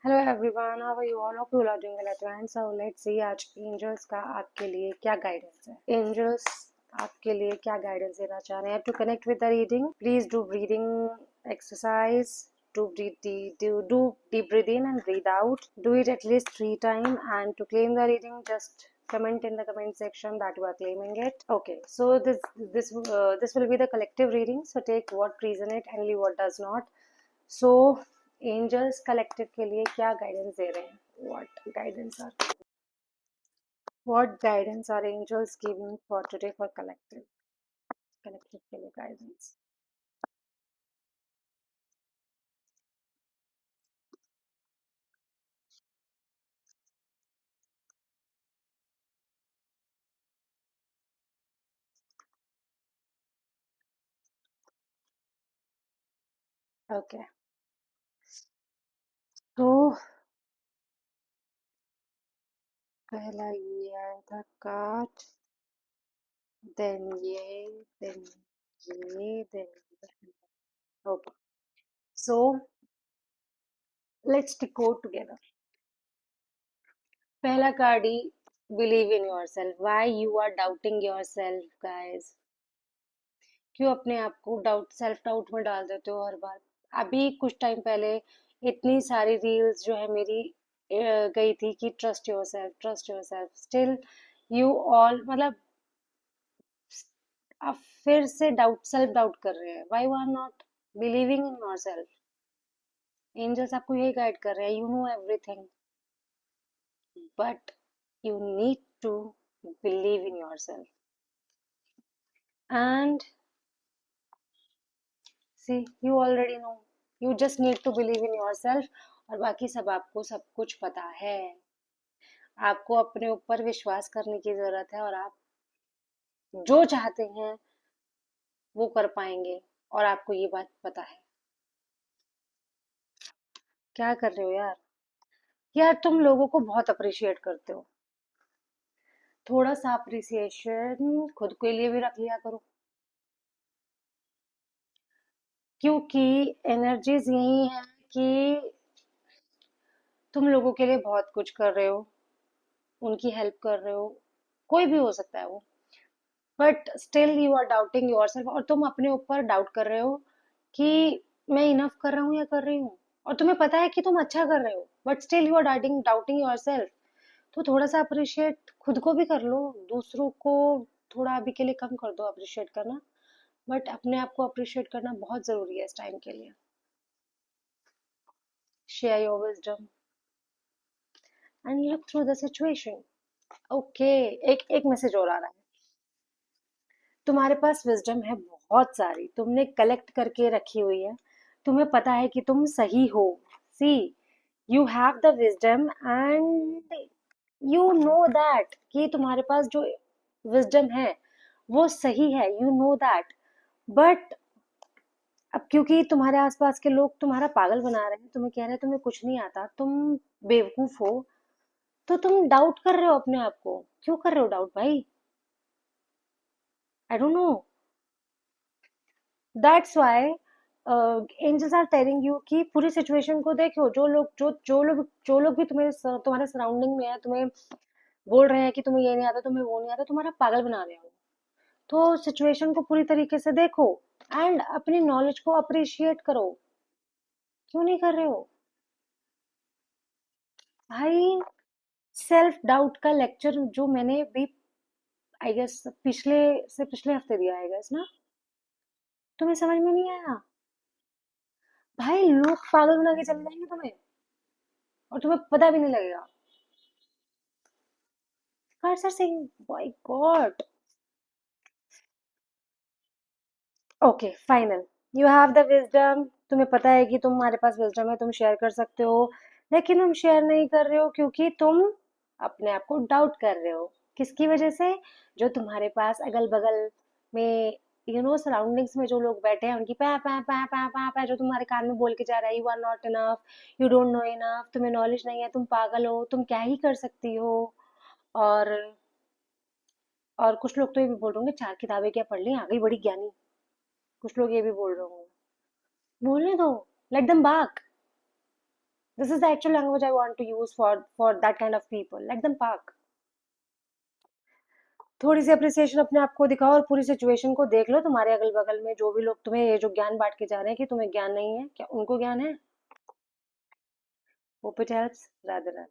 Hello everyone, how are you all? Hope you are doing well at your end. So let's see आज angels का आपके लिए क्या guidance है। Angels आपके लिए क्या गाइडेंस देना चाह रहे हैं? To connect with the reading, please do breathing exercise, do deep breathe in and breathe out. Do it at least 3 times. And to claim the reading, just comment in the comment section that you are claiming it. Okay, so this will be the collective reading, so take what resonate and leave what does not. So angels collective के लिए क्या guidance दे रहे हैं? What guidance are angels giving for today for collective के लिए guidance? Okay, तो पहला ये आया था card, then then then okay, so let's decode together. पहला कार्ड ही, believe in your self. Why you are doubting your self guys? क्यों अपने आप को सेल्फ डाउट में डाल देते हो हर बार? अभी कुछ टाइम पहले इतनी सारी रील्स जो है मेरी गई थी कि trust your self. Still you all मतलब आप फिर से सेल्फ डाउट कर रहे हैं. Why you are not believing in your self? Angels आपको यही गाइड कर रहे हैं. You know everything, but you need to believe in your self. And see, you already know, you just need to believe in your self. और बाकी आपको सब कुछ पता है. आपको अपने ऊपर विश्वास करने की जरूरत है, और आप जो चाहते हैं वो कर पाएंगे. और आपको ये बात पता है. क्या कर रहे हो यार? यार तुम लोगों को बहुत अप्रिशिएट करते हो. थोड़ा सा अप्रिसिएशन खुद के लिए भी रख लिया करो. क्योंकि एनर्जीज यही है कि तुम लोगों के लिए बहुत कुछ कर रहे हो, उनकी हेल्प कर रहे हो. कोई भी हो सकता है वो, but still you are doubting your self. और तुम अपने ऊपर डाउट कर रहे हो कि मैं इनफ कर रहा हूँ या कर रही हूँ. और तुम्हें पता है कि तुम अच्छा कर रहे हो, but still you are doubting your self. तो थोड़ा सा अप्रिशिएट खुद को भी कर लो. दूसरों को थोड़ा अभी के लिए कम कर दो अप्रिशिएट करना, बट अपने आप को अप्रिशिएट करना बहुत जरूरी है इस टाइम के लिए. Share your wisdom and look through the situation. Okay, एक एक मैसेज और आ रहा है. तुम्हारे पास विजडम है बहुत सारी, तुमने कलेक्ट करके रखी हुई है. तुम्हें पता है कि तुम सही हो. See, you have the wisdom and you know that कि तुम्हारे पास जो विजडम है वो सही है. You know that. बट अब क्योंकि तुम्हारे आसपास के लोग तुम्हारा पागल बना रहे हैं, तुम्हें कह रहे हैं तुम्हें कुछ नहीं आता, तुम बेवकूफ हो, तो तुम डाउट कर रहे हो अपने आप को. क्यों कर रहे हो डाउट भाई? I don't know. That's why angels are telling you कि पूरी सिचुएशन को देखो. जो लोग भी तुम्हारे सराउंडिंग में है, तुम्हें बोल रहे हैं कि तुम्हें ये नहीं आता, तुम्हें वो नहीं आता, तुम्हारा पागल बना रहे हो. तो सिचुएशन को पूरी तरीके से देखो एंड अपनी नॉलेज को अप्रिशिएट करो. क्यों नहीं कर रहे हो भाई? सेल्फ डाउट का लेक्चर जो मैंने भी आई गेस पिछले हफ्ते दिया है गेस ना, तुम्हें समझ में नहीं आया? भाई लोग पागल बना के चले जाएंगे तुम्हें, और तुम्हें पता भी नहीं लगेगा. Cards are saying by God. Okay, final. You have the wisdom. तुम्हें पता है कि तुम्हारे पास विजडम है, तुम शेयर कर सकते हो, लेकिन तुम शेयर नहीं कर रहे हो क्योंकि तुम अपने आप को डाउट कर रहे हो. किसकी वजह से? जो तुम्हारे पास अगल बगल में, सराउंडिंग्स में जो लोग बैठे हैं, उनकी पै पै पै पै पै पै जो तुम्हारे कान में बोल के जा रहा है, you are not enough, you don't know enough, तुम्हें नॉलेज नहीं है, तुम पागल हो, तुम क्या ही कर सकती हो. और कुछ लोग तो ये भी बोल रहे होंगे, 4 किताबें क्या पढ़ ली, आ गई बड़ी ज्ञानी. कुछ लोग ये भी बोल रहे होंगे. बोलने दो. लेट देम बाक. This is the actual language I want to use for that kind of people. Let them park. थोड़ी सी अप्रिसिएशन अपने आप को दिखाओ और पूरी सिचुएशन को देख लो। तुम्हारे अगल बगल में जो भी लोग तुम्हें ये जो ज्ञान बांट के जा रहे हैं कि तुम्हें ज्ञान नहीं है, क्या उनको ज्ञान है? Hope it helps. Radhe Radhe.